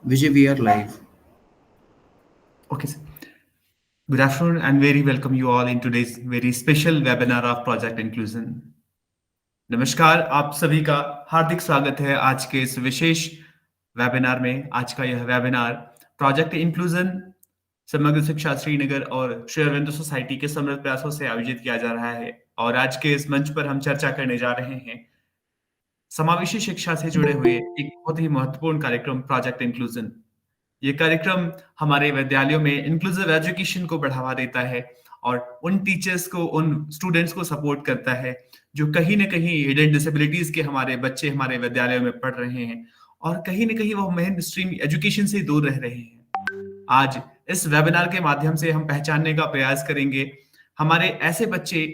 Vijay, we are live. Okay, sir. Good afternoon and very welcome you all in today's very special webinar of Project Inclusion. नमस्कार, आप सभी का हार्दिक स्वागत है आज के इस विशेष वेबिनार में। आज का यह वेबिनार प्रोजेक्ट इंक्लूजन समग्र शिक्षा श्रीनगर और श्री अरविंदो सोसाइटी के समृद्ध प्रयासों से आयोजित किया जा रहा है और आज के इस मंच पर हम चर्चा करने जा रहे हैं समावेशी शिक्षा से जुड़े हुए एक बहुत ही महत्वपूर्ण कार्यक्रम प्रोजेक्ट इंक्लूजन। ये कार्यक्रम हमारे विद्यालयों में इंक्लूसिव एजुकेशन को बढ़ावा देता है और उन टीचर्स को, उन स्टूडेंट्स को सपोर्ट करता है जो कहीं न कहीं हिडन डिसेबिलिटीज के हमारे बच्चे हमारे विद्यालयों में पढ़ रहे हैं और कहीं न कहीं वो मेन स्ट्रीम एजुकेशन से दूर रह रहे हैं। आज इस वेबिनार के माध्यम से हम पहचानने का प्रयास करेंगे हमारे ऐसे बच्चे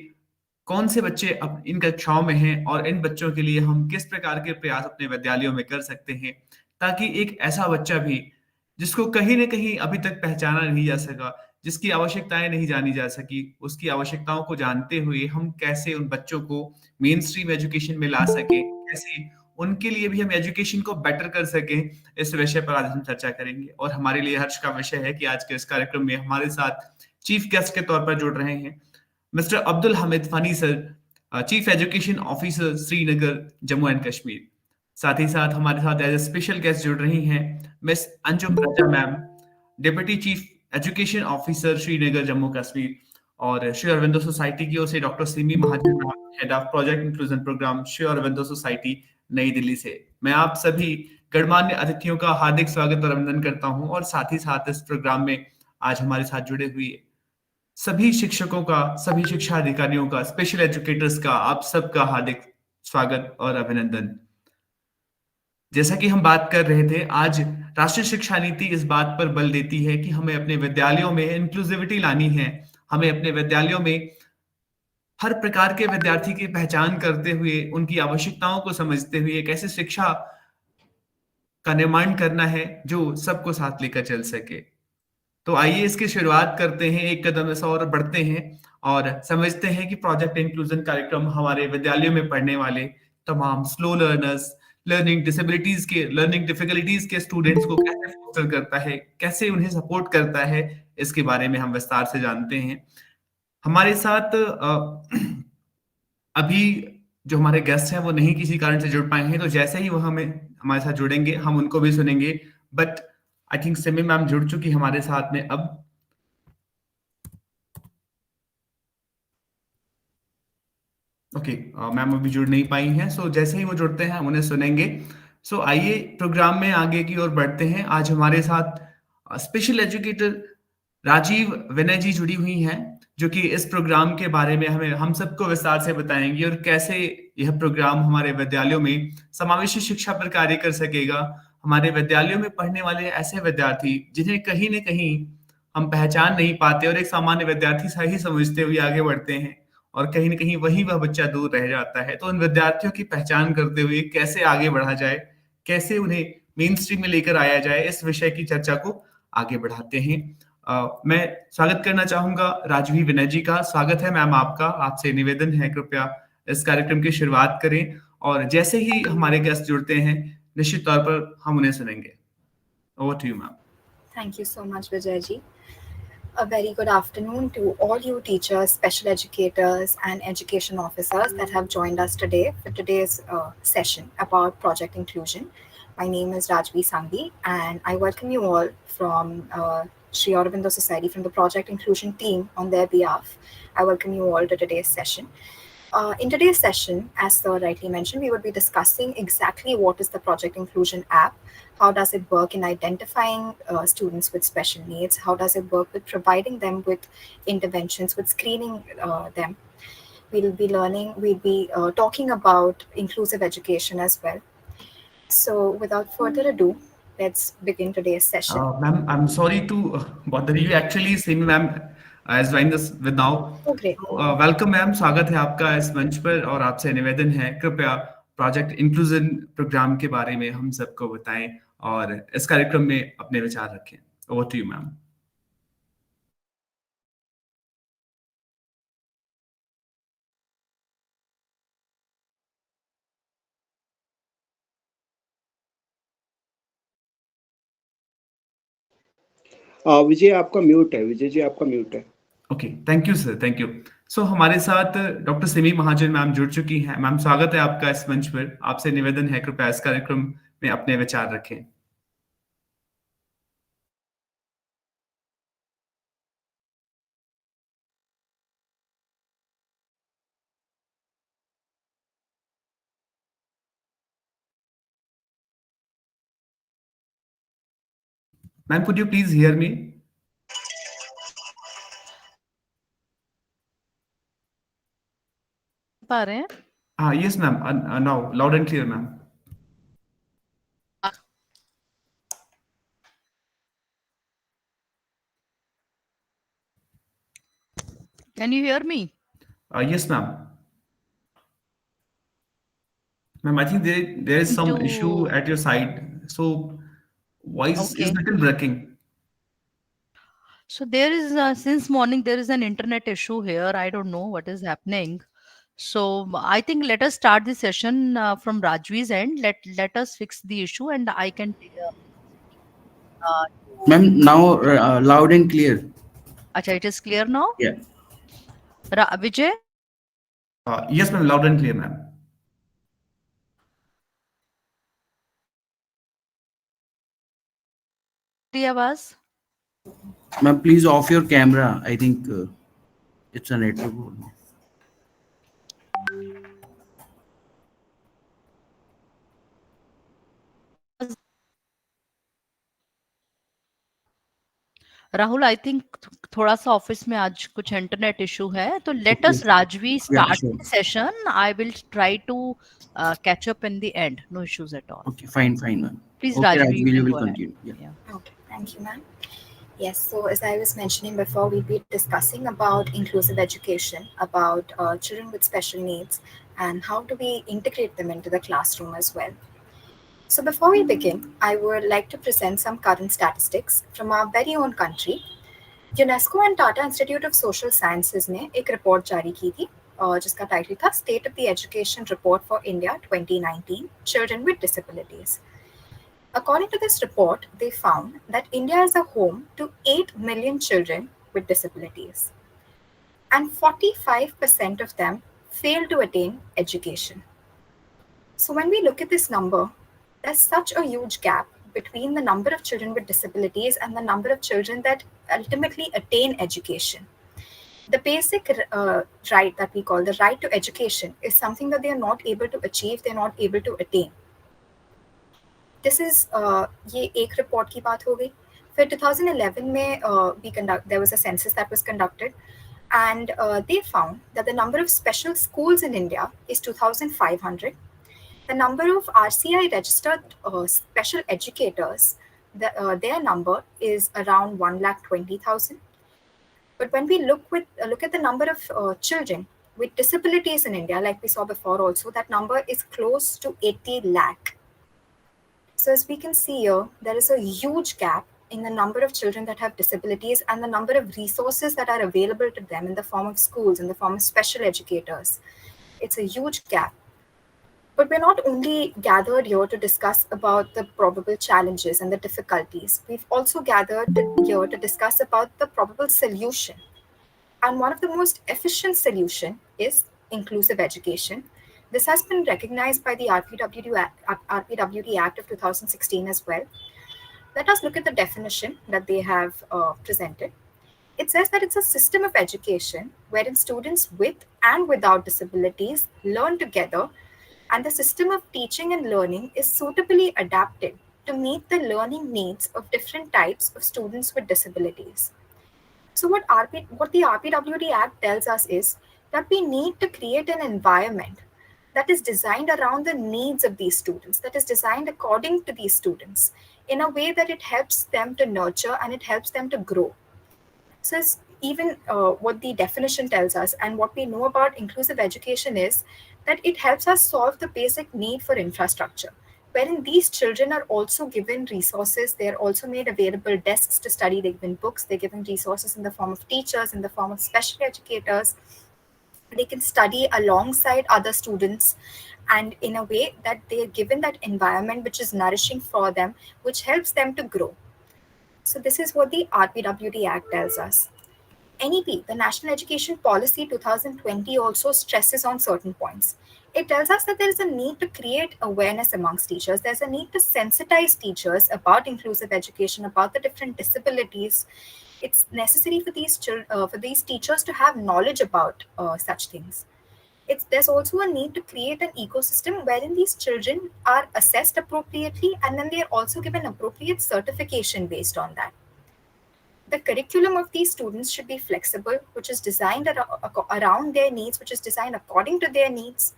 कौन से बच्चे अब इन कक्षाओं में हैं और इन बच्चों के लिए हम किस प्रकार के प्रयास अपने विद्यालयों में कर सकते हैं ताकि एक ऐसा बच्चा भी जिसको कहीं न कहीं अभी तक पहचाना नहीं जा सका, जिसकी आवश्यकताएँ नहीं जानी जा सकी, उसकी आवश्यकताओं को जानते हुए हम कैसे उन बच्चों को मेन स्ट्रीम एजुकेशन में ला सकें, कैसे उनके लिए भी हम एजुकेशन को बेटर कर सकें, इस विषय पर आज हम चर्चा करेंगे। और हमारे लिए हर्ष का विषय है कि आज के इस कार्यक्रम में हमारे साथ चीफ गेस्ट के तौर पर जुड़ रहे हैं mister Abdul Hamid Fani sir, chief education officer Srinagar, Jammu and Kashmir. साथ ही साथ हमारे साथ एज ए स्पेशल गेस्ट जुड़ रही हैं miss Anjum Raza ma'am, deputy chief education officer Srinagar, Jammu Kashmir. और श्री अरविंदो सोसाइटी की ओर से doctor Simi Mahajan ma'am, head of project inclusion program, Shri Aurobindo society, Nai Delhi से। मैं आप सभी गणमान्य अतिथियों का हार्दिक स्वागत और अभिनंदन करता हूं और साथ ही साथ इस प्रोग्राम में आज हमारे साथ जुड़े हुए सभी शिक्षकों का, सभी शिक्षा अधिकारियों का, स्पेशल एजुकेटर्स का, आप सबका हार्दिक स्वागत और अभिनंदन। जैसा कि हम बात कर रहे थे, आज राष्ट्रीय शिक्षा नीति इस बात पर बल देती है कि हमें अपने विद्यालयों में इंक्लूसिविटी लानी है। हमें अपने विद्यालयों में हर प्रकार के विद्यार्थी की पहचान करते हुए, उनकी आवश्यकताओं को समझते हुए एक ऐसी शिक्षा का निर्माण करना है जो सबको साथ लेकर चल सके। तो आइए इसकी शुरुआत करते हैं, एक कदम ऐसा और बढ़ते हैं और समझते हैं कि प्रोजेक्ट इंक्लूजन कार्यक्रम हमारे विद्यालयों में पढ़ने वाले तमाम स्लो लर्नर्स, लर्निंग डिफिकल्टीज के स्टूडेंट्स को कैसे फोस्टर करता है, कैसे उन्हें सपोर्ट करता है, इसके बारे में हम विस्तार से जानते हैं। हमारे साथ अभी जो हमारे गेस्ट हैं वो नहीं किसी कारण से जुड़ पाए हैं, तो जैसे ही वो हमें हमारे साथ जुड़ेंगे हम उनको भी सुनेंगे। But I think Simi ma'am जुड़ चुकी हमारे साथ में अब। ओके, मैम अभी जुड़ नहीं पाई हैं, सो जैसे ही वो जुड़ते हैं हम उन्हें सुनेंगे। सो आइए प्रोग्राम में आगे की ओर बढ़ते हैं। आज हमारे साथ स्पेशल एजुकेटर राजीव विनय जी जुड़ी हुई हैं, जो कि इस प्रोग्राम के बारे में हमें हम सबको विस्तार से बताएंगी और कैसे यह प्रोग्राम हमारे विद्यालयों में समावेशी शिक्षा पर कार्य कर सकेगा। हमारे विद्यालयों में पढ़ने वाले ऐसे विद्यार्थी जिन्हें कहीं न कहीं हम पहचान नहीं पाते और एक सामान्य विद्यार्थी सा ही समझते हुए आगे बढ़ते हैं और कहीं न कहीं वही वह बच्चा दूर रह जाता है। तो उन विद्यार्थियों की पहचान करते हुए कैसे आगे बढ़ा जाए, कैसे उन्हें मेन स्ट्रीम में लेकर आया जाए, इस विषय की चर्चा को आगे बढ़ाते हैं। मैं स्वागत करना चाहूँगा राजवी विनय जी का। स्वागत है मैम आपका। आपसे निवेदन है कृपया इस कार्यक्रम की शुरुआत करें और जैसे ही हमारे गेस्ट जुड़ते हैं निश्चित तौर पर हम उन्हें सुनेंगे। Over to you ma'am. Thank you so much, Vijayji. A very good afternoon to all you teachers, special educators, and education officers that have joined us today for today's session about project inclusion. My name is Rajvi Sanghi, and I welcome you all from Sri Aurobindo Society, from the project inclusion team on their behalf. I welcome you all to today's session. In today's session, as Sir rightly mentioned, we would be discussing exactly what is the Project Inclusion app, how does it work in identifying students with special needs, how does it work with providing them with interventions, with screening them. We'll be talking about inclusive education as well. So without further ado, let's begin today's session. Ma'am, I'm sorry to bother you. Actually, Simi ma'am has joined us with now. Oh, great. Welcome ma'am, स्वागत है आपका इस मंच पर और आपसे निवेदन है कृपया प्रोजेक्ट इंक्लूजन प्रोग्राम के बारे में हम सबको बताएं और इस कार्यक्रम में अपने विचार रखें। Over to you ma'am. Vijay आपका म्यूट है, विजय जी आपका म्यूट है। Okay, thank you sir, thank you. So हमारे साथ डॉक्टर सिमी महाजन मैम जुड़ चुकी हैं। मैम, स्वागत है आपका इस मंच पर। आपसे निवेदन है, कृपया इस कार्यक्रम में अपने विचार रखें। Ma'am, could you please hear me? पा रहे हैं? हाँ, yes ma'am, now loud and clear ma'am. Can you hear me? Yes ma'am. Ma'am, I think there is some issue To at your side. So voice is okay. little breaking. So there is since morning there is an internet issue here. I don't know what is happening. So I think let us start the session from Rajvi's end. Let us fix the issue, and I can Ma'am, now loud and clear. Acha, it is clear now. Yeah. Vijay, Yes ma'am, loud and clear ma'am. the आवाज? Ma'am, please off your camera. I think it's a network problem. Rahul, I think थोड़ा सा office में आज कुछ internet issue है, तो let Okay. Us Rajvi Yeah, start sure. The session. I will try to catch up in the end. No issues at all. Okay, fine, ma'am. Please, Okay, Rajvi, you Rajvi, you can will go ahead. continue. Yeah. Yeah. Okay, thank you, ma'am. Yes, so as I was mentioning before, we'll be discussing about inclusive education, about children with special needs, and how do we integrate them into the classroom as well. So before we begin, I would like to present some current statistics from our very own country. UNESCO and Tata institute of social sciences ने एक report जारी की थी जिसका title था state of the education report for India 2019 children with disabilities. According to this report, they found that India is a home to 8 million children with disabilities, and 45% of them fail to attain education. So, when we look at this number, there's such a huge gap between the number of children with disabilities and the number of children that ultimately attain education. The basic right that we call the right to education is something that they are not able to achieve, they're not able to attain. This is ये एक report की बात हो गई. फिर 2011 में there was a census that was conducted, and they found that the number of special schools in India is 2,500. The number of RCI registered special educators, their number is around 1,20,000. But when we look at the number of children with disabilities in India, like we saw before also, that number is close to 80 lakh. So as we can see here, there is a huge gap in the number of children that have disabilities and the number of resources that are available to them in the form of schools, in the form of special educators. It's a huge gap. But we're not only gathered here to discuss about the probable challenges and the difficulties. We've also gathered here to discuss about the probable solution. And one of the most efficient solution is inclusive education. This has been recognized by the RPWD Act of 2016 as well. Let us look at the definition that they have presented. It says that it's a system of education wherein students with and without disabilities learn together, and the system of teaching and learning is suitably adapted to meet the learning needs of different types of students with disabilities. So what the RPWD Act tells us is that we need to create an environment that is designed around the needs of these students, that is designed according to these students, in a way that it helps them to nurture and it helps them to grow. So it's even what the definition tells us and what we know about inclusive education is that it helps us solve the basic need for infrastructure, wherein these children are also given resources. They're also made available desks to study, they're given books, they're given resources in the form of teachers, in the form of special educators. They can study alongside other students, and in a way that they're given that environment which is nourishing for them, which helps them to grow. So this is what the RPWD Act tells us. NEP, the National Education Policy 2020, also stresses on certain points. It tells us that there is a need to create awareness amongst teachers. There's a need to sensitize teachers about inclusive education, about the different disabilities. It's necessary for these teachers to have knowledge about such things. There's also a need to create an ecosystem wherein these children are assessed appropriately and then they are also given appropriate certification based on that. The curriculum of these students should be flexible, which is designed around their needs, which is designed according to their needs.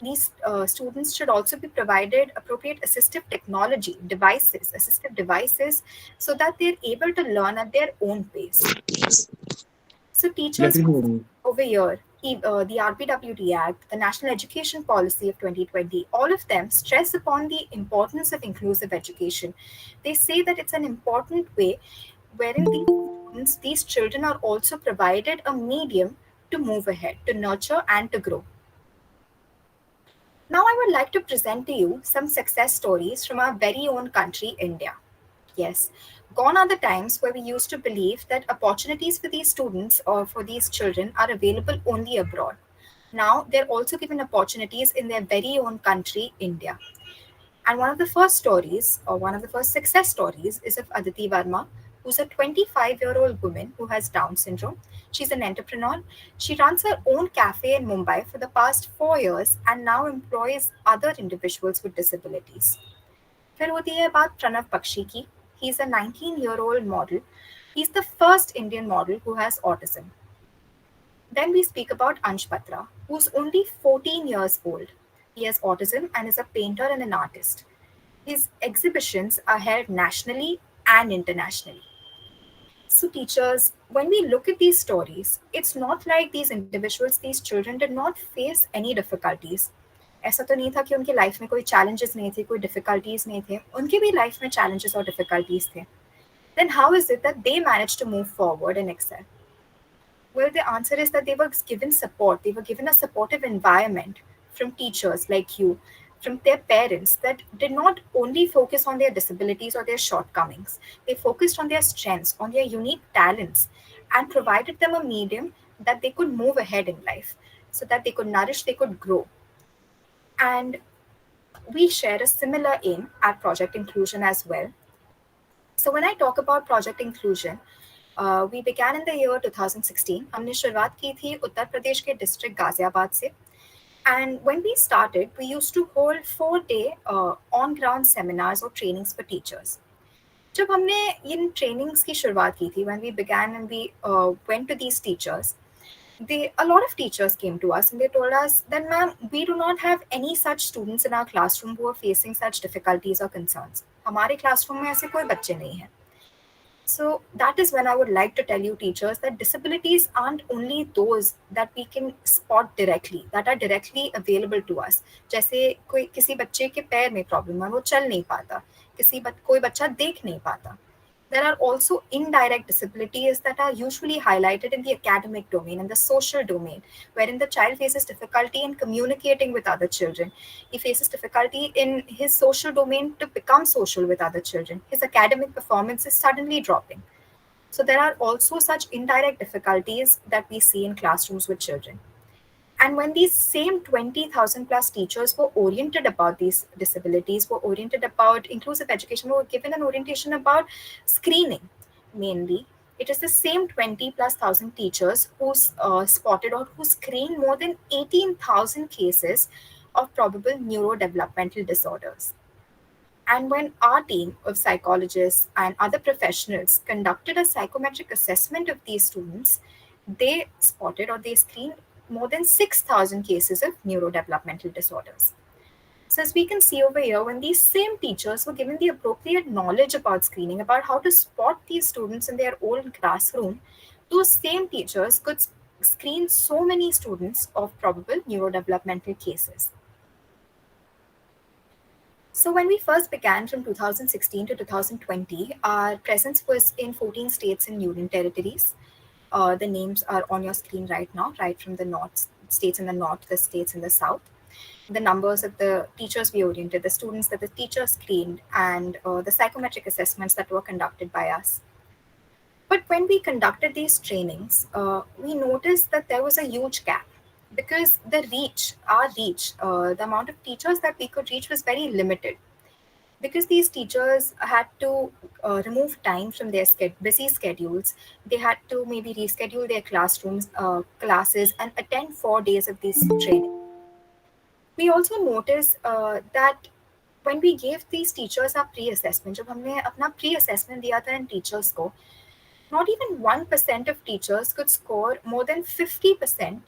These students should also be provided appropriate assistive technology, assistive devices, so that they're able to learn at their own pace. So teachers over here, the RPWD Act, the National Education Policy of 2020, all of them stress upon the importance of inclusive education. They say that it's an important way wherein these children are also provided a medium to move ahead, to nurture and to grow. Now I would like to present to you some success stories from our very own country, India. Yes, gone are the times where we used to believe that opportunities for these students or for these children are available only abroad. Now they're also given opportunities in their very own country, India. And one of the first stories, or one of the first success stories, is of Aditi Verma, who's a 25-year-old woman who has Down syndrome. She's an entrepreneur. She runs her own cafe in Mumbai for the past 4 years and now employs other individuals with disabilities. फिर होती है बात प्रणव पक्षी की. He's a 19-year-old model. He's the first Indian model who has autism. Then we speak about Ansh Patra, who's only 14 years old. He has autism and is a painter and an artist. His exhibitions are held nationally and internationally. So, teachers, when we look at these stories, it's not like these individuals, these children did not face any difficulties. ऐसा तो नहीं था कि उनकी life में कोई challenges नहीं थे, कोई difficulties नहीं थे. उनकी भी लाइफ में challenges और difficulties थे. Then how is it that they managed to move forward and excel? Well, the answer is that they were given support. They were given a supportive environment from teachers like you, from their parents that did not only focus on their disabilities or their shortcomings. They focused on their strengths, on their unique talents, and provided them a medium that they could move ahead in life, so that they could nourish, they could grow. And we share a similar aim at Project Inclusion as well. So when I talk about Project Inclusion, we began in the year 2016. हमने शुरुआत की थी उत्तर प्रदेश के district Ghaziabad से. And when we started, we used to hold 4-day on-ground seminars or trainings for teachers. जब हमने इन trainings की शुरुआत की थी, when we began and we went to these teachers, a lot of teachers came to us and they told us that, ma'am, we do not have any such students in our classroom who are facing such difficulties or concerns. हमारे classroom में ऐसे कोई बच्चे नहीं हैं. So that is when I would like to tell you, teachers, that disabilities aren't only those that we can spot directly, that are directly available to us. जैसे किसी बच्चे के पैर में प्रॉब्लम है, वो चल नहीं पाता, कोई बच्चा देख नहीं पाता. There are also indirect disabilities that are usually highlighted in the academic domain and the social domain, wherein the child faces difficulty in communicating with other children. He faces difficulty in his social domain to become social with other children. His academic performance is suddenly dropping. So there are also such indirect difficulties that we see in classrooms with children. And when these same 20,000 plus teachers were oriented about these disabilities, were oriented about inclusive education, were given an orientation about screening mainly, it is the same 20 plus thousand teachers who spotted or who screened more than 18,000 cases of probable neurodevelopmental disorders. And when our team of psychologists and other professionals conducted a psychometric assessment of these students, they spotted or they screened more than 6,000 cases of neurodevelopmental disorders. So as we can see over here, when these same teachers were given the appropriate knowledge about screening, about how to spot these students in their own classroom, those same teachers could screen so many students of probable neurodevelopmental cases. So when we first began from 2016 to 2020, our presence was in 14 states and union territories. The names are on your screen right now, right from the north, states in the north, the states in the south. The numbers of the teachers we oriented, the students that the teachers screened, and the psychometric assessments that were conducted by us. But when we conducted these trainings, we noticed that there was a huge gap because our reach, the amount of teachers that we could reach was very limited because these teachers had to remove time from their busy schedules. They had to maybe reschedule their classes and attend 4 days of these training. We also noticed that when we gave these teachers our pre-assessment, जब हमने अपना pre-assessment दिया था इन teachers को, not even 1% of teachers could score more than 50%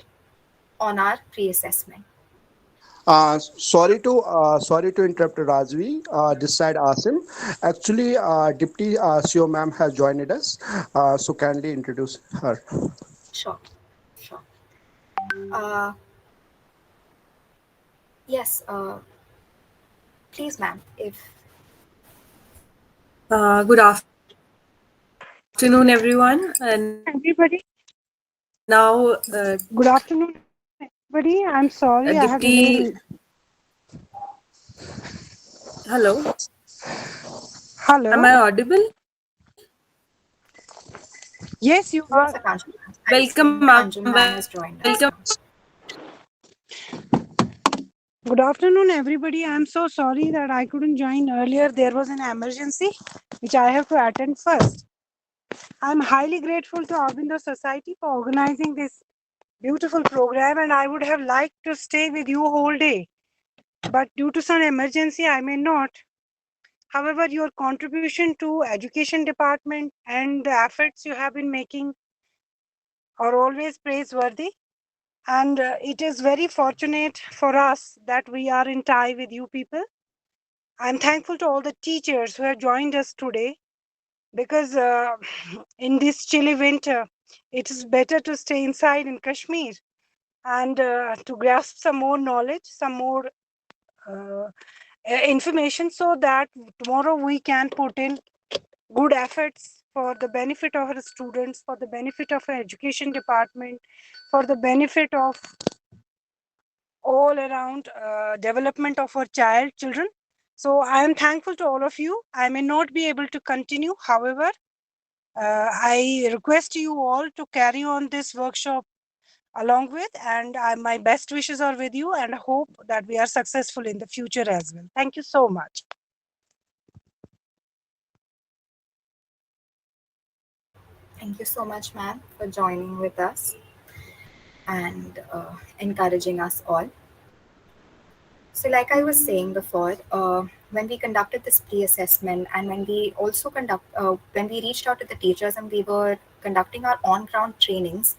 on our pre-assessment. Sorry to interrupt, Rajvi. This side Asim. Actually, Deputy CO ma'am has joined us. So kindly introduce her. Sure. Uh, yes, please, ma'am, if Good afternoon, everyone. And everybody. now, Good afternoon, everybody. I'm sorry I have Deputy. delayed. Hello. Hello. Am I audible? Yes, you yes, are. Akanshul. Welcome, ma'am. Anjum ma'am has joined us. Welcome. Good afternoon, everybody. I'm so sorry that I couldn't join earlier. There was an emergency which I have to attend first. I'm highly grateful to Aurobindo Society for organizing this beautiful program, and I would have liked to stay with you whole day. But due to some emergency, I may not. However, your contribution to education department and the efforts you have been making are always praiseworthy. And it is very fortunate for us that we are in tie with you people. I'm thankful to all the teachers who have joined us today because in this chilly winter, it is better to stay inside in Kashmir and to grasp some more knowledge, some more information so that tomorrow we can put in good efforts for the benefit of our students, for the benefit of our education department, for the benefit of all around development of our children. So I am thankful to all of you. I may not be able to continue. However, I request you all to carry on this workshop along with, and my best wishes are with you and hope that we are successful in the future as well. Thank you so much. Thank you so much, ma'am, for joining with us and encouraging us all. So, like I was saying before, when we conducted this pre-assessment and when we also when we reached out to the teachers and we were conducting our on-ground trainings,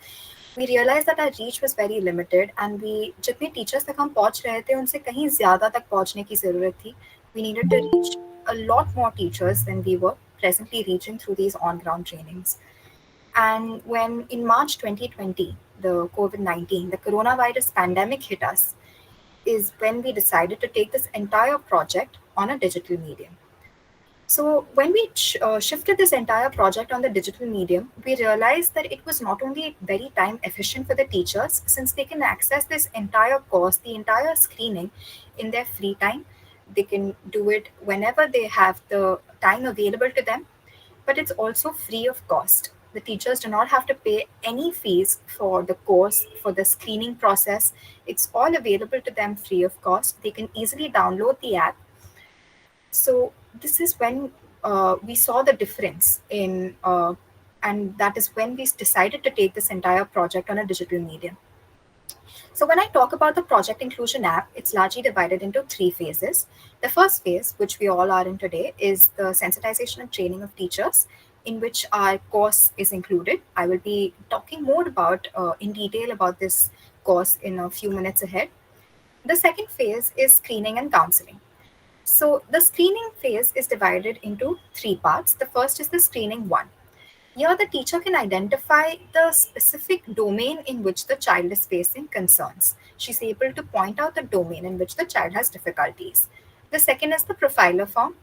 we realized that our reach was very limited and we जितने teachers तक हम पहुंच रहे थे उनसे कहीं ज़्यादा तक पहुंचने की ज़रूरत थी. We needed to reach a lot more teachers than we were presently reaching through these on-ground trainings. And when in March 2020, the COVID-19, the coronavirus pandemic hit us, is when we decided to take this entire project on a digital medium. So when we shifted this entire project on the digital medium, we realized that it was not only very time efficient for the teachers, since they can access this entire course, the entire screening in their free time. They can do it whenever they have the time available to them, but it's also free of cost. The teachers do not have to pay any fees for the course, for the screening process. It's all available to them free of cost. They can easily download the app. So this is when we saw the difference and that is when we decided to take this entire project on a digital medium. So when I talk about the Project Inclusion app, it's largely divided into 3 phases. The first phase, which we all are in today, is the sensitization and training of teachers, in which our course is included. I will be talking more about in detail about this course in a few minutes ahead. The second phase is screening and counseling. So the screening phase is divided into 3 parts. The first is the screening 1. Here, the teacher can identify the specific domain in which the child is facing concerns. She's able to point out the domain in which the child has difficulties. The second is the profiler form.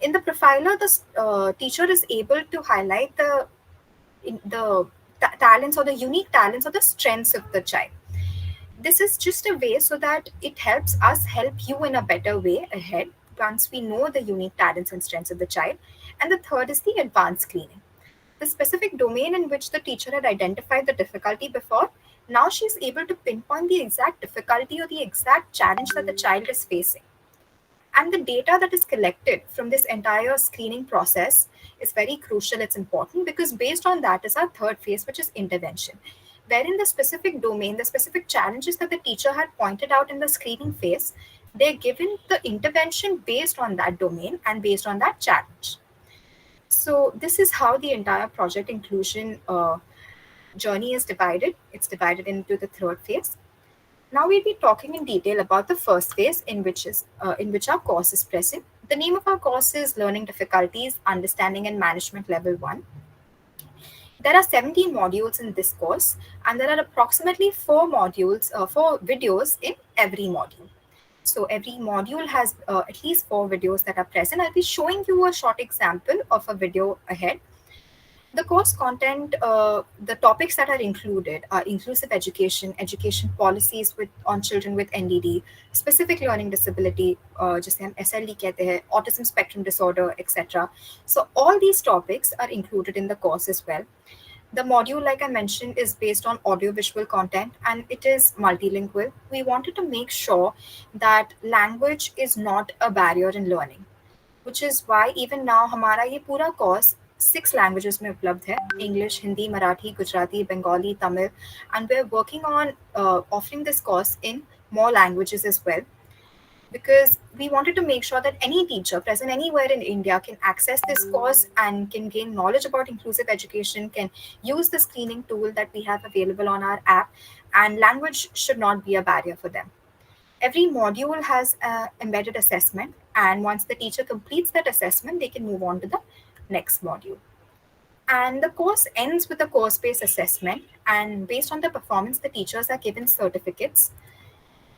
In the profiler, the teacher is able to highlight the talents or the unique talents or the strengths of the child. This is just a way so that it helps us help you in a better way ahead once we know the unique talents and strengths of the child. And the third is the advanced screening. The specific domain in which the teacher had identified the difficulty before, now she's able to pinpoint the exact difficulty or the exact challenge that the child is facing. And the data that is collected from this entire screening process is very crucial. It's important because based on that is our third phase, which is intervention, wherein the specific domain, the specific challenges that the teacher had pointed out in the screening phase, they're given the intervention based on that domain and based on that challenge. So this is how the entire project inclusion journey is divided. It's divided into the third phase. Now we'll be talking in detail about the first phase, in which our course is present. The name of our course is Learning Difficulties, Understanding and Management Level 1. There are 17 modules in this course, and there are approximately 4 videos in every module. So every module has at least 4 videos that are present. I'll be showing you a short example of a video ahead. The course content, the topics that are included are inclusive education, education policies on children with NDD, specific learning disability, जिसे हम SLD कहते हैं, autism spectrum disorder, etc. So all these topics are included in the course as well. The module, like I mentioned, is based on audiovisual content and it is multilingual. We wanted to make sure that language is not a barrier in learning, which is why even now हमारा ये पूरा course 6 languages में उपलब्ध है: English, Hindi, Marathi, Gujarati, Bengali, Tamil, and we're working on offering this course in more languages as well, because we wanted to make sure that any teacher present anywhere in India can access this course and can gain knowledge about inclusive education, can use the screening tool that we have available on our app, and language should not be a barrier for them. Every module has an embedded assessment, and once the teacher completes that assessment, they can move on to the next module. And the course ends with a course-based assessment, and based on the performance, the teachers are given certificates.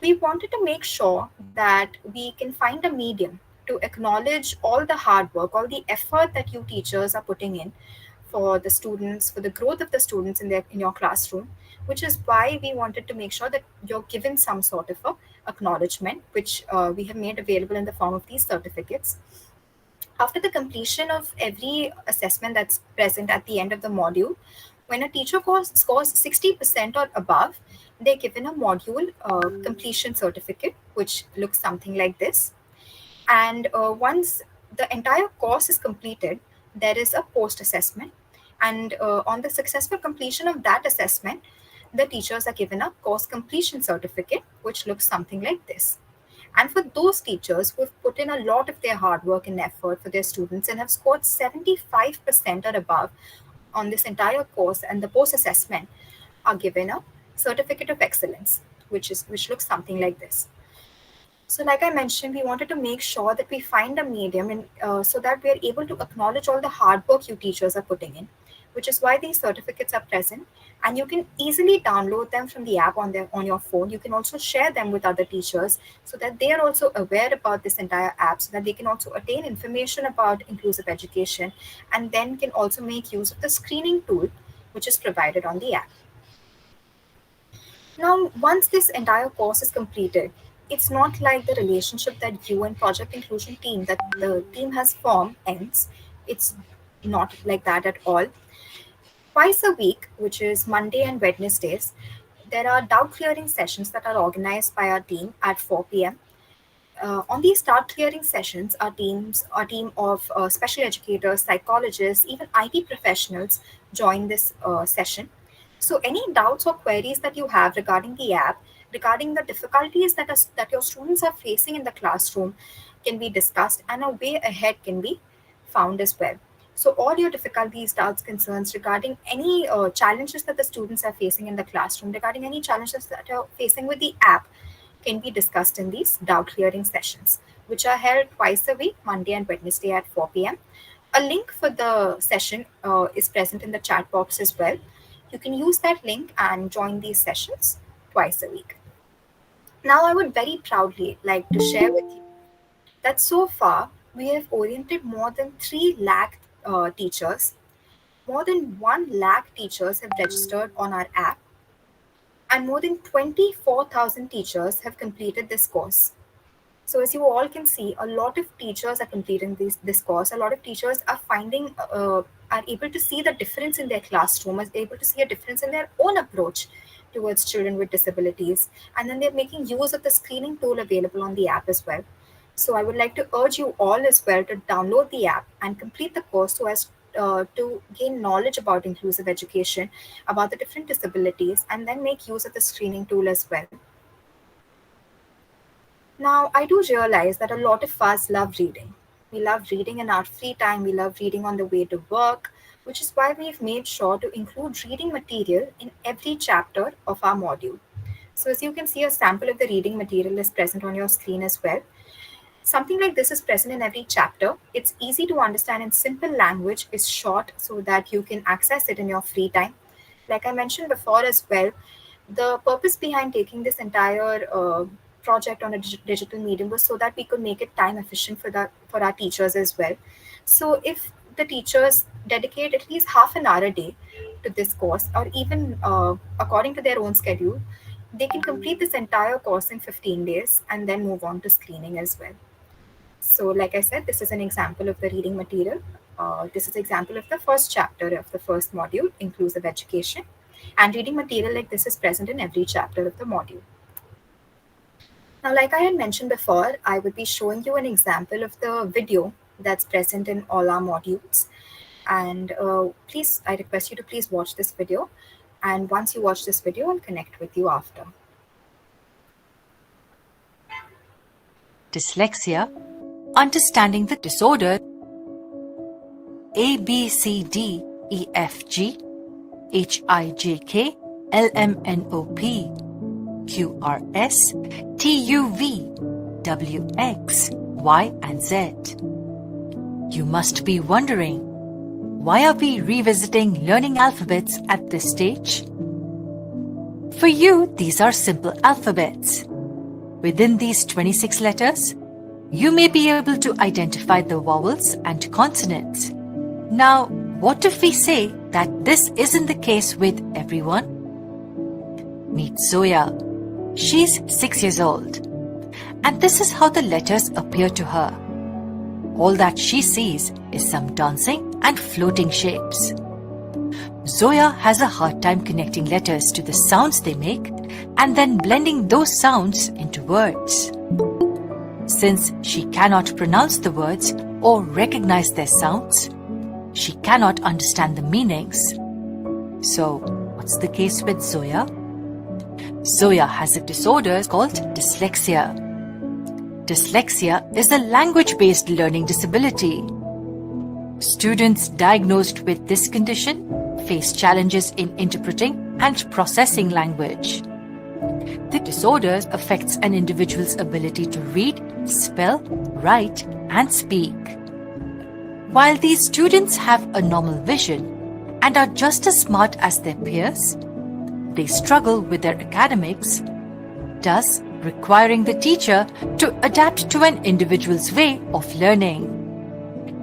We wanted to make sure that we can find a medium to acknowledge all the hard work, all the effort that you teachers are putting in for the students, for the growth of the students in your classroom, which is why we wanted to make sure that you're given some sort of a acknowledgement, which we have made available in the form of these certificates. After the completion of every assessment that's present at the end of the module, when a teacher scores 60% or above, they're given a module completion certificate, which looks something like this. And once the entire course is completed, there is a post assessment. And on the successful completion of that assessment, the teachers are given a course completion certificate, which looks something like this. And for those teachers who have put in a lot of their hard work and effort for their students and have scored 75% or above on this entire course, and the post assessment are given a certificate of excellence, which looks something like this. So like I mentioned, we wanted to make sure that we find a medium so that we are able to acknowledge all the hard work you teachers are putting in, which is why these certificates are present. And you can easily download them from the app on your phone. You can also share them with other teachers so that they are also aware about this entire app, so that they can also attain information about inclusive education, and then can also make use of the screening tool which is provided on the app. Now, once this entire course is completed, it's not like the relationship that you and Project Inclusion team, that the team has formed, ends. It's not like that at all. Twice a week, which is Monday and Wednesdays, there are doubt clearing sessions that are organized by our team at 4 p.m. On these doubt clearing sessions, our team of special educators, psychologists, even IT professionals join this session. So any doubts or queries that you have regarding the app, regarding the difficulties that your students are facing in the classroom, can be discussed, and a way ahead can be found as well. So all your difficulties, doubts, concerns regarding any challenges that the students are facing in the classroom, regarding any challenges that are facing with the app, can be discussed in these doubt clearing sessions, which are held twice a week, Monday and Wednesday at 4 p.m. A link for the session is present in the chat box as well. You can use that link and join these sessions twice a week. Now, I would very proudly like to share with you that so far we have oriented more than 3 lakh teachers. More than 1 lakh teachers have registered on our app, and more than 24,000 teachers have completed this course. So as you all can see, a lot of teachers are completing this course. A lot of teachers are finding are able to see the difference in their classroom, are able to see a difference in their own approach towards children with disabilities, and then they're making use of the screening tool available on the app as well. So I would like to urge you all as well to download the app and complete the course so as to gain knowledge about inclusive education, about the different disabilities, and then make use of the screening tool as well. Now, I do realize that a lot of us love reading. We love reading in our free time, we love reading on the way to work, which is why we've made sure to include reading material in every chapter of our module. So, as you can see, a sample of the reading material is present on your screen as well. Something like this is present in every chapter. It's easy to understand in simple language, is short so that you can access it in your free time. Like I mentioned before as well, the purpose behind taking this entire project on a digital medium was so that we could make it time efficient for our teachers as well. So if the teachers dedicate at least half an hour a day to this course, or even according to their own schedule, they can complete this entire course in 15 days and then move on to screening as well. So, like I said, this is an example of the reading material. This is example of the first chapter of the first module, inclusive education. And reading material like this is present in every chapter of the module. Now, like I had mentioned before, I would be showing you an example of the video that's present in all our modules. And please, I request you to please watch this video. And once you watch this video, I'll connect with you after. Dyslexia, understanding the disorder A, B, C, D, E, F, G, H, I, J, K, L, M, N, O, P, Q, R, S, T, U, V, W, X, Y, and Z. You must be wondering, why are we revisiting learning alphabets at this stage? For you, these are simple alphabets. Within these 26 letters, you may be able to identify the vowels and consonants. Now, what if we say that this isn't the case with everyone? Meet Zoya. She's 6 years old. And this is how the letters appear to her. All that she sees is some dancing and floating shapes. Zoya has a hard time connecting letters to the sounds they make and then blending those sounds into words. Since she cannot pronounce the words or recognize their sounds, she cannot understand the meanings. So, what's the case with Zoya? Zoya has a disorder called dyslexia. Dyslexia is a language-based learning disability. Students diagnosed with this condition face challenges in interpreting and processing language. The disorder affects an individual's ability to read, spell, write, and speak. While these students have a normal vision and are just as smart as their peers, they struggle with their academics, thus requiring the teacher to adapt to an individual's way of learning.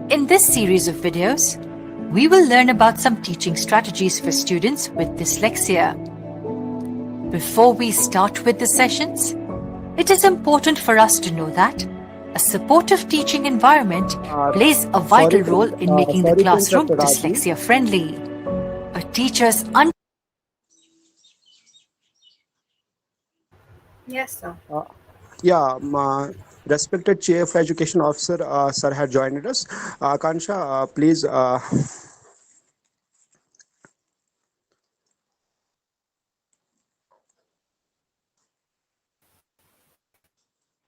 In this series of videos, we will learn about some teaching strategies for students with dyslexia. Before we start with the sessions, it is important for us to know that a supportive teaching environment plays a vital role in making the classroom dyslexia friendly. A teacher's Yes, sir. Respected Chief Education Officer, sir, had joined us. Kansha, please.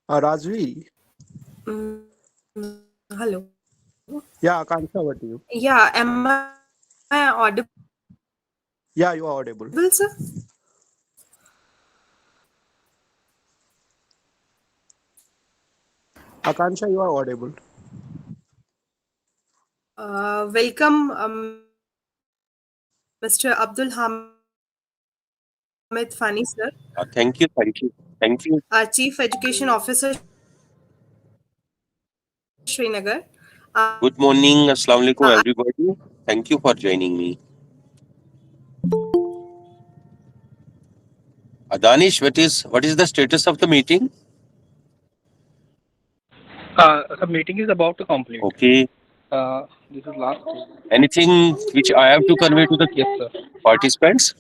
Rajvi. Hello. Yeah, Kansha, over to you. Yeah, am I audible, Yeah, you are audible. sir? Akansha, you are audible. Welcome, Mr. Abdul Hamid Fani, sir. Thank you, thank you, thank you. Chief Education Officer, Srinagar. Good morning, Assalamu alaikum, everybody. Thank you for joining me. Danish, what is the status of the meeting? The meeting is about to complete. Okay. This is last. Anything which I have to convey to the Yes, sir. participants?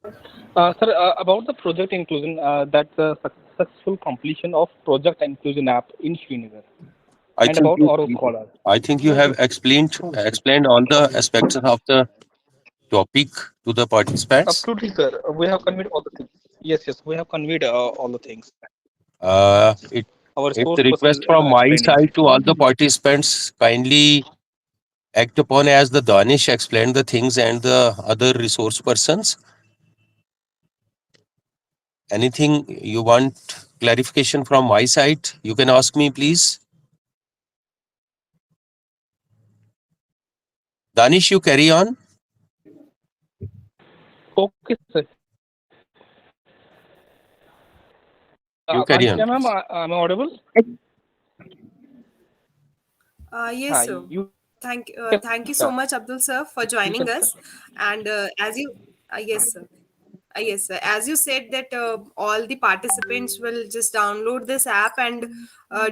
Sir, about the project inclusion, that's a successful completion of project inclusion app in Srinagar, I and think about you, Oro Scholar. I think you have explained all the aspects of the topic to the participants. Absolutely, sir. We have conveyed all the things. Yes, yes, we have conveyed all the things. It Our It's resource a person request is from my explaining. side to all the participants. Kindly act upon as the Danish explained the things and the other resource persons. Anything you want clarification from my side, you can ask me, please. Danish, you carry on. Okay, sir. You carry on, Ankita ma'am, please. am I audible? Yes, sir. You can Thank you so start. much, Abdul sir, for You joining can us. start. And as you, yes, sir. Yes, sir. As you said that all the participants will just download this app and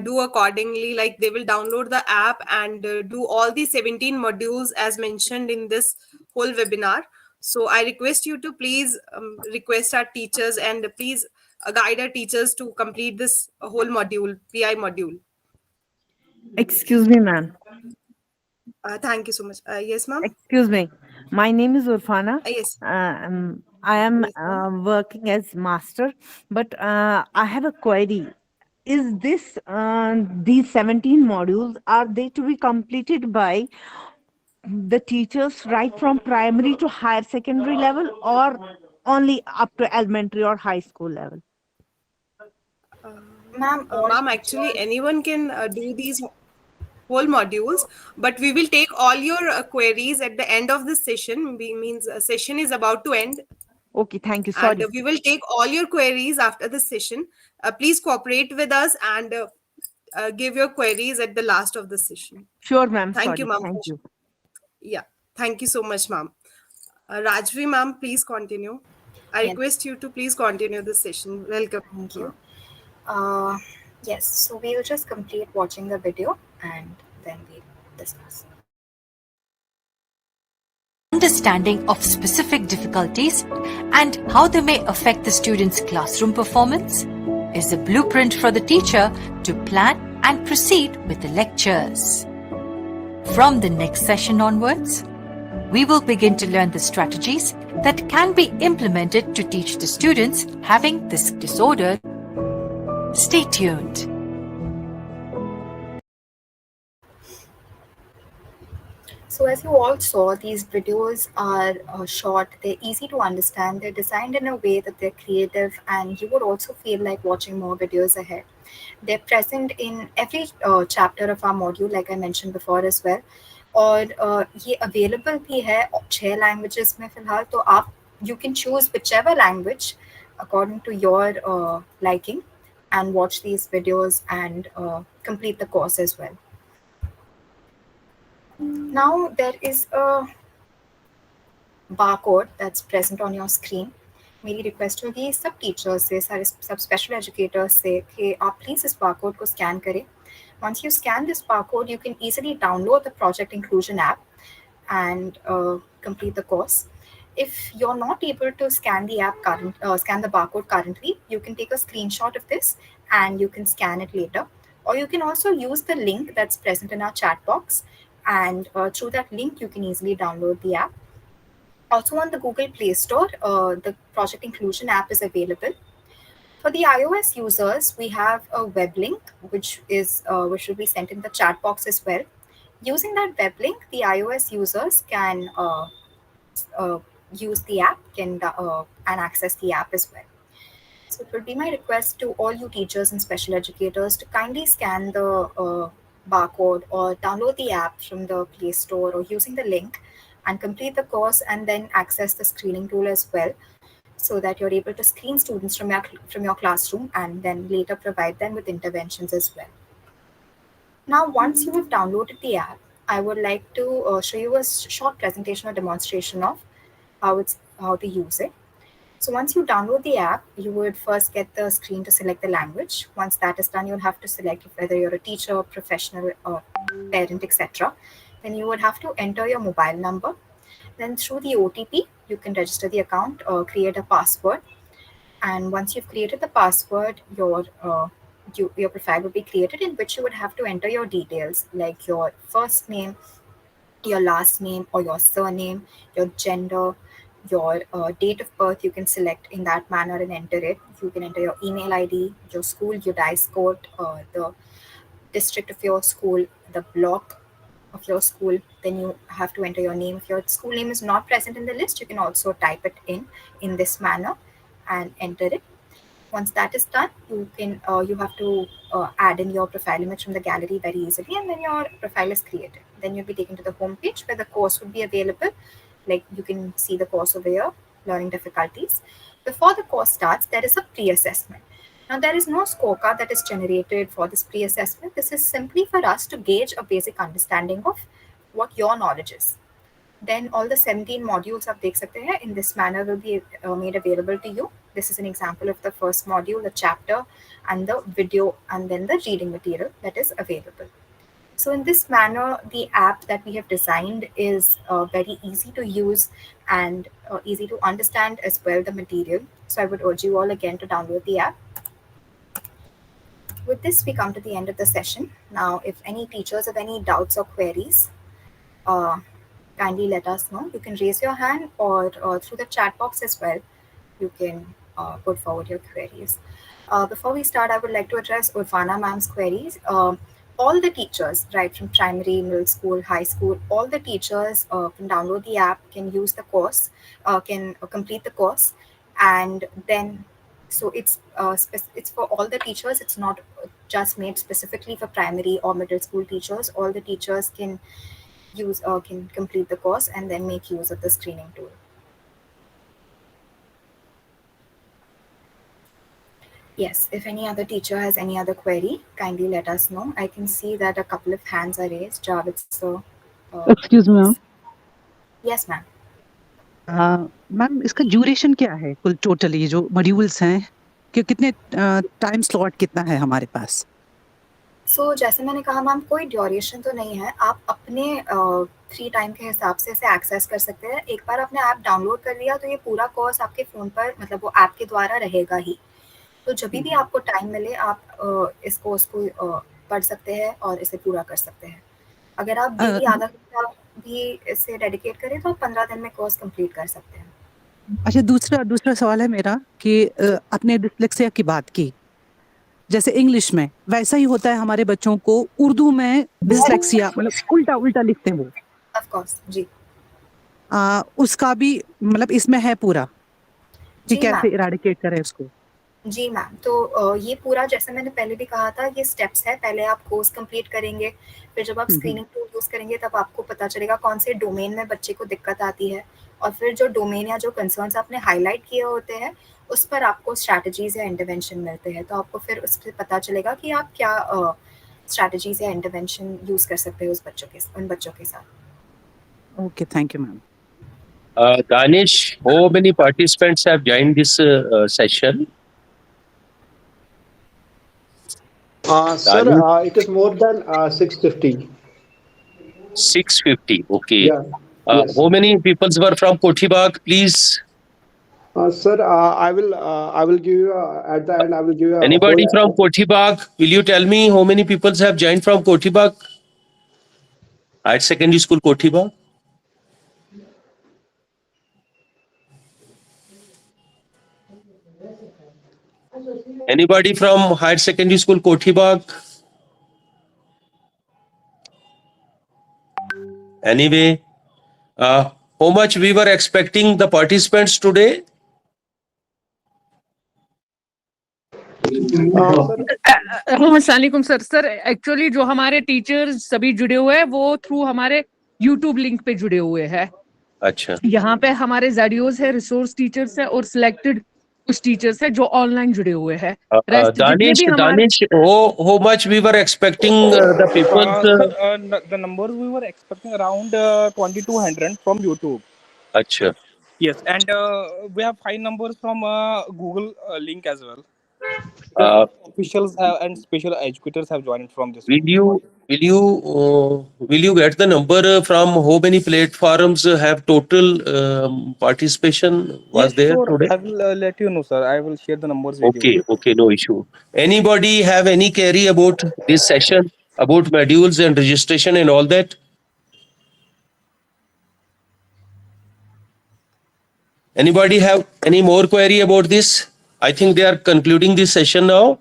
do accordingly. Like they will download the app and do all the 17 modules as mentioned in this whole webinar. So I request you to please request our teachers and please guide our teachers to complete this whole module, PI module. Excuse me, ma'am. Thank you so much. Yes, ma'am. Excuse me. My name is Urfana. Yes. I am Yes, ma'am. working as master, but I have a query. Is this these 17 modules are they to be completed by the teachers right from primary to higher secondary level, or only up to elementary or high school level? Ma'am, all Ma'am, actually, teachers. anyone can do these whole modules, but we will take all your queries at the end of this session. Means session is about to end, Okay, thank you. and Sorry. we will take all your queries after the session. Please cooperate with us and give your queries at the last of the session. Sure, ma'am. Thank you, Sorry. ma'am. Thank you. Yeah, thank you so much, ma'am. Rajvi, ma'am, please continue. I Yes, request you to please continue the session. Welcome, thank you. ma'am. Yes, so we'll just complete watching the video and then we'll discuss. Understanding of specific difficulties and how they may affect the student's classroom performance is a blueprint for the teacher to plan and proceed with the lectures. From the next session onwards, we will begin to learn the strategies that can be implemented to teach the students having this disorder. Stay tuned. So as you all saw, these videos are short, they're easy to understand, they're designed in a way that they're creative and you would also feel like watching more videos ahead. They're present in every chapter of our module, like I mentioned before as well. और ये available भी है 6 languages में फिलहाल, तो आप you can choose whichever language according to your liking and watch these videos and complete the course as well. Now there is a barcode that's present on your screen. मेरी request होगी सब teachers से, सारे सब special educators से कि आप please इस बारकोड को स्कैन करें. Once you scan this barcode, you can easily download the Project Inclusion app and complete the course. If you're not able to scan the barcode currently, you can take a screenshot of this and you can scan it later. Or you can also use the link that's present in our chat box, and through that link, you can easily download the app. Also on the Google Play Store, the Project Inclusion app is available. For the iOS users, we have a web link, which will be sent in the chat box as well. Using that web link, the iOS users can use the app and access the app as well. So it would be my request to all you teachers and special educators to kindly scan the barcode or download the app from the Play Store or using the link and complete the course and then access the screening tool as well, so that you're able to screen students from your classroom and then later provide them with interventions as well. Now, once you have downloaded the app, I would like to show you a short presentation or demonstration of how to use it. So once you download the app, you would first get the screen to select the language. Once that is done, you'll have to select whether you're a teacher, professional, or parent, etc. Then you would have to enter your mobile number. Then through the OTP, you can register the account or create a password. And once you've created the password, your profile will be created, in which you would have to enter your details like your first name, your last name or your surname, your gender, your date of birth. You can select in that manner and enter it. You can enter your email ID, your school, your dice code, the district of your school, the block of your school. Then you have to enter your name. If your school name is not present in the list, you can also type it in this manner and enter it. Once that is done, you have to add in your profile image from the gallery very easily, and then your profile is created. Then you'll be taken to the home page where the course will be available. Like you can see the course over here, learning difficulties. Before the course starts, there is a pre-assessment. Now there is no scorecard that is generated for this pre-assessment. This is simply for us to gauge a basic understanding of what your knowledge is. Then all the 17 modules आप देख सकते हैं in this manner will be made available to you. This is an example of the first module, the chapter, and the video, and then the reading material that is available. So in this manner, the app that we have designed is very easy to use and easy to understand as well, the material. So I would urge you all again to download the app. With this, we come to the end of the session. Now, if any teachers have any doubts or queries, kindly let us know. You can raise your hand or through the chat box as well. You can put forward your queries. Before we start, I would like to address Urfana ma'am's queries. All the teachers, right from primary, middle school, high school, all the teachers can download the app, can use the course, can complete the course, and then so it's for all the teachers. It's not just made specifically for primary or middle school teachers. All the teachers can can complete the course and then make use of the screening tool. Yes, if any other teacher has any other query, kindly let us know. I can see that a couple of hands are raised. Javed, sir. Excuse me ma'am Yes, ma'am. Ma'am इसका duration क्या है कुल total ये जो modules हैं कि कितने time slot कितना है हमारे पास सो जैसे मैंने कहा मैम, कोई ड्यूरेशन तो नहीं है. आप अपने फ्री टाइम के हिसाब से इसे एक्सेस कर सकते हैं. एक बार आपने ऐप डाउनलोड कर लिया तो ये पूरा कोर्स आपके फ़ोन पर, मतलब वो ऐप के द्वारा रहेगा ही. तो जब भी आपको टाइम मिले आप इस कोर्स को पढ़ सकते हैं और इसे पूरा कर सकते हैं. अगर आप डेली आधा घंटा भी इसे डेडिकेट करें तो आप 15 दिन में कोर्स कंप्लीट कर सकते हैं. अच्छा, दूसरा सवाल है मेरा कि आपने डिस्लेक्सिया की बात की, जैसे इंग्लिश में वैसा ही होता है हमारे बच्चों को उर्दू में डिस्लेक्सिया, मतलब उल्टा लिखते हैं वो. ऑफ कोर्स जी. उसका भी मतलब इसमें है पूरा कि कैसे इराडिकेट करें उसको. जी मैम, तो ये पूरा जैसे मैंने पहले भी कहा था, ये स्टेप्स है. पहले आप कोर्स कंप्लीट करेंगे, फिर जब आप स्क्रीनिंग टूल यूज़ करेंगे तब आपको पता चलेगा कौन से डोमेन में बच्चे को दिक्कत आती है, और फिर जो डोमेन या जो कंसर्न्स आपने हाईलाइट किए होते हैं उस पर आपको स्ट्रैटेजीज या इंटरवेंशन मिलते हैं. तो आपको फिर उससे पता चलेगा कि आप क्या स्ट्रैटेजीज या इंटरवेंशन यूज़ कर सकते हैं उन बच्चों के साथ. Okay, thank you ma'am. Danish, how many participants have joined this session? Sir, it is more than 650. 650, okay. Yeah. Yes. How many people were from Kothibag, please? Sir, I will give you at the end. I will give you. Anybody from Kothibag? Will you tell me how many people have joined from Kothibag? Higher Secondary School, Kothibag. Anybody from Higher Secondary School, Kothibag? Anyway, how much we were expecting the participants today? अस्सलामुअलैकुम sir. Actually जो हमारे teachers सभी जुड़े हुए हैं वो through हमारे YouTube link पे जुड़े हुए हैं. अच्छा. यहाँ पे हमारे ज़ाडियोस है, रिसोर्स टीचर्स है और सिलेक्टेड कुछ टीचर्स है जो ऑनलाइन जुड़े हुए हैं. Danish, how much we were expecting the people? The numbers we were expecting around 2200 from YouTube. अच्छा. Yes, and we have 5 numbers from Google link as well. The Uh, officials have and special educators have joined from this will one. you will you will you get the number from how many platforms have total participation was Yes, there sure. today? I will let you know, sir. I will share the numbers with you. Okay, okay, no issue. Anybody have any query about this session, about modules and registration and all that? Anybody have any more query about this? I think they are concluding this session now.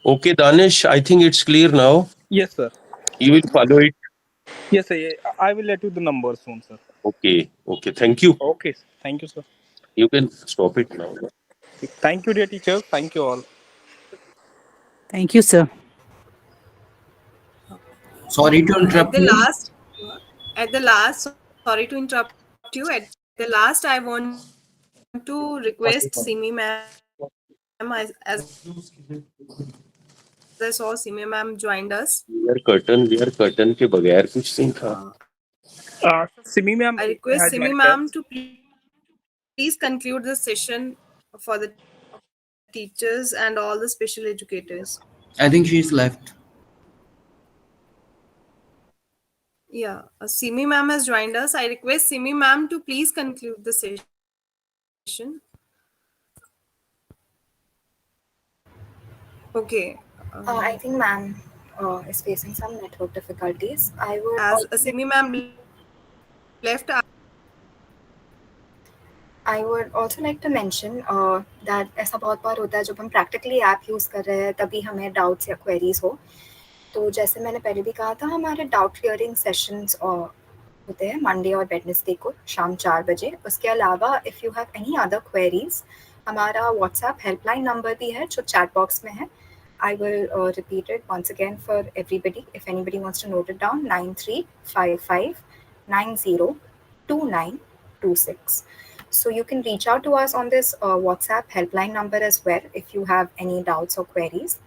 Okay, Danish, I think it's clear now. Yes, sir. You will follow it. Yes, sir. I will let you the numbers soon, sir. Okay, okay, thank you. Okay, sir. Thank you, sir. You can stop it now. Thank you, dear teachers. Thank you all. Thank you, sir. Sorry to interrupt you. At the last, sorry to interrupt you. At the last, I want to request Simi ma'am as I saw Simi ma'am joined us. We are curtain के बगैर कुछ नहीं था. Simi I ma'am request has Simi joined ma'am us. to please conclude the session for the teachers and all the special educators. I think she's left. Yeah, Simi ma'am has joined us. I request Simi ma'am to please conclude the session. Okay. I think ma'am is facing some network difficulties. I would As also Simi ma'am left, I would also like to mention that ऐसा बहुत बार होता है जब हम practically app use कर रहे हैं तभी हमें डाउट्स या क्वेरीज हो. तो जैसे मैंने पहले भी कहा था हमारे डाउट क्लियरिंग सेशंस होते हैं मंडे और वेडनेसडे को शाम 4 बजे. उसके अलावा if you have any other queries हमारा व्हाट्सएप हेल्पलाइन नंबर भी है जो चैट बॉक्स में है. I will repeat it once again for everybody. If anybody wants to note it down, 9355902926. So you can reach out to us on this WhatsApp helpline number as well if you have any doubts or queries,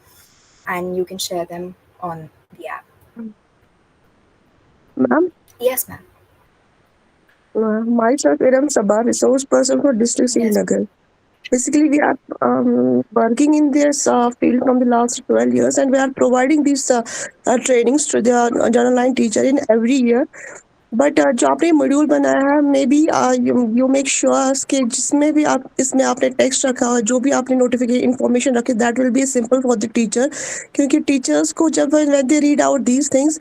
and you can share them on the app. Ma'am, Yes, ma'am. myself, Iram Sabah, resource person for District Yes. Srinagar. Basically, we are working in this field from the last 12 years, and we are providing these trainings to the general line teacher in every year. But जो आपने module बनाया है may be you make sure कि जिसमें भी आप इसमें आपने टेक्स्ट रखा हो जो भी आपने नोटिफिकेशन इन्फॉर्मेशन रखी that will be simple for the teacher क्योंकि टीचर्स को जब when they read out these things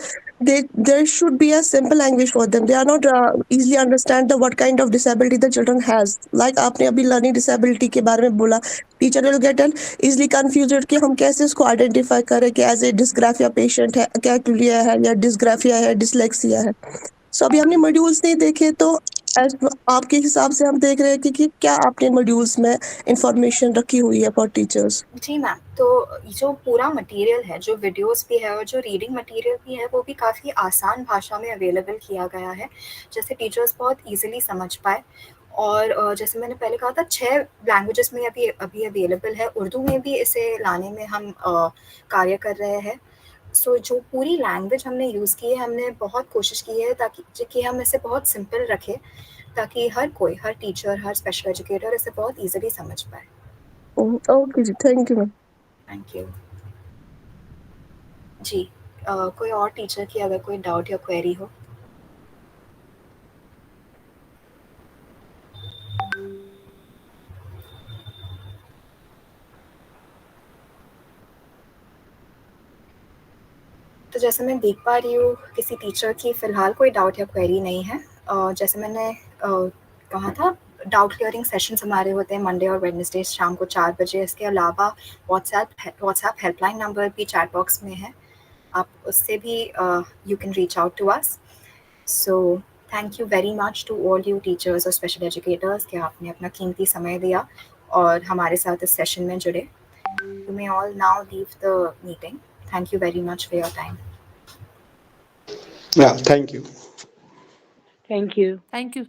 there should be a simple language for them. They are not easily understand the what kind of disability the children has. Like आपने अभी learning disability के बारे में बोला, teacher will get an easily confused कि हम कैसे इसको identify करें कि as a dysgraphia patient है, क्या है या dysgraphia है, dyslexia है. सो अभी हमने मॉड्यूल्स नहीं देखे तो आपके हिसाब से हम देख रहे हैं कि क्या आपने मॉड्यूल्स में इंफॉर्मेशन रखी हुई है फॉर टीचर्स. जी मैम, तो जो पूरा मटेरियल है, जो वीडियोस भी है और जो रीडिंग मटेरियल भी है वो भी काफ़ी आसान भाषा में अवेलेबल किया गया है जैसे टीचर्स बहुत इजीली समझ पाए. और जैसे मैंने पहले कहा था 6 लैंग्वेजेस में अभी अवेलेबल है. उर्दू में भी इसे लाने में हम कार्य कर रहे हैं. सो जो पूरी लैंग्वेज हमने यूज़ की है हमने बहुत कोशिश की है ताकि कि हम इसे बहुत सिंपल रखें ताकि हर टीचर, हर स्पेशल एजुकेटर इसे बहुत ईजिली समझ पाए. Okay ji, thank you. Thank you ji. कोई और टीचर की अगर कोई डाउट या क्वेरी हो. तो जैसे मैं देख पा रही हूँ किसी टीचर की फ़िलहाल कोई डाउट या क्वेरी नहीं है. जैसे मैंने कहा था डाउट क्लियरिंग सेशंस हमारे होते हैं मंडे और वेडनेसडे शाम को 4 बजे. इसके अलावा व्हाट्सएप हेल्पलाइन नंबर भी चैट बॉक्स में है, आप उससे भी you can reach out to us. So thank you very much to all you teachers और स्पेशल एजुकेटर्स कि आपने अपना कीमती समय दिया और हमारे साथ इस सेशन में जुड़े. You may all now leave the meeting. Thank you very much for your time. Yeah, thank you. Thank you. Thank you.